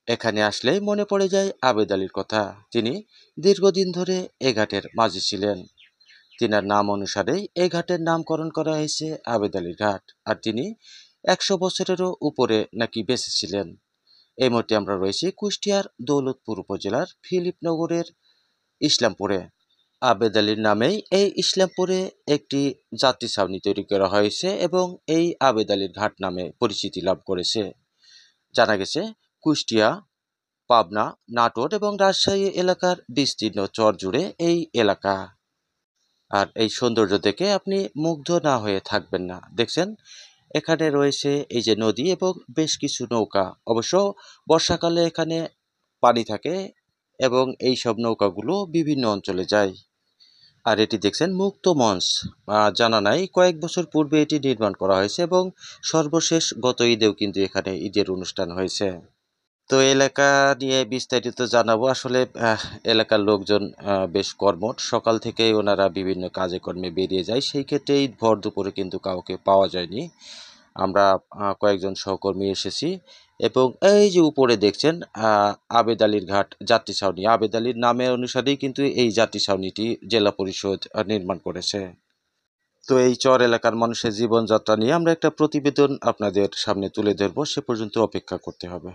এখানে আসলেই মনে পড়ে যায় আবেদ আলীর কথা। তিনি দীর্ঘদিন ধরে এ ঘাটের মাঝি ছিলেন। তিনার নাম অনুসারেই এই ঘাটের নামকরণ করা হয়েছে আবেদ আলীর ঘাট। আর তিনি ১০০ বছরেরও উপরে নাকি বেঁচে ছিলেন। এই মুহূর্তে আমরা রয়েছি কুষ্টিয়ার দৌলতপুর উপজেলার ফিলিপনগরের ইসলামপুরে। আবেদ আলীর নামেই এই ইসলামপুরে একটি যাত্রী ছাউনি তৈরি করা হয়েছে এবং এই আবেদ আলীর ঘাট নামে পরিচিতি লাভ করেছে। জানা গেছে কুষ্টিয়া, পাবনা, নাটোর এবং রাজশাহী এলাকার বিস্তীর্ণ চর জুড়ে এই এলাকা। আর এই সৌন্দর্য দেখে আপনি মুগ্ধ না হয়ে থাকবেন না। দেখছেন এখানে রয়েছে এই যে নদী এবং বেশ কিছু নৌকা। অবশ্য বর্ষাকালে এখানে পানি থাকে এবং এই সব নৌকাগুলো বিভিন্ন অঞ্চলে যায়। আর এটি দেখছেন মুক্ত মঞ্চ। জানা নাই কয়েক বছর পূর্বে এটি নির্মাণ করা হয়েছে এবং সর্বশেষ গত ঈদেও কিন্তু এখানে ঈদের অনুষ্ঠান হয়েছে। তো এলাকা নিয়ে বিস্তারিত জানাবো। আসলে এলাকার লোকজন বেশ কর্মঠ। সকাল থেকেই ওনারা বিভিন্ন কাজে কর্মে বেরিয়ে যায়। সেই ক্ষেত্রে এই ভর দুপুরে কিন্তু কাউকে পাওয়া যায়নি। আমরা কয়েকজন সহকর্মী এসেছি এবং এই যে উপরে দেখছেন আবেদ আলীর ঘাট যাত্রী ছাউনি। আবেদ আলীর নামে অনুসারেই কিন্তু এই যাত্রী ছাউনিটি জেলা পরিষদ নির্মাণ করেছে। তো এই চর এলাকার মানুষের জীবনযাত্রা নিয়ে আমরা একটা প্রতিবেদন আপনাদের সামনে তুলে ধরবো। সে পর্যন্ত অপেক্ষা করতে হবে।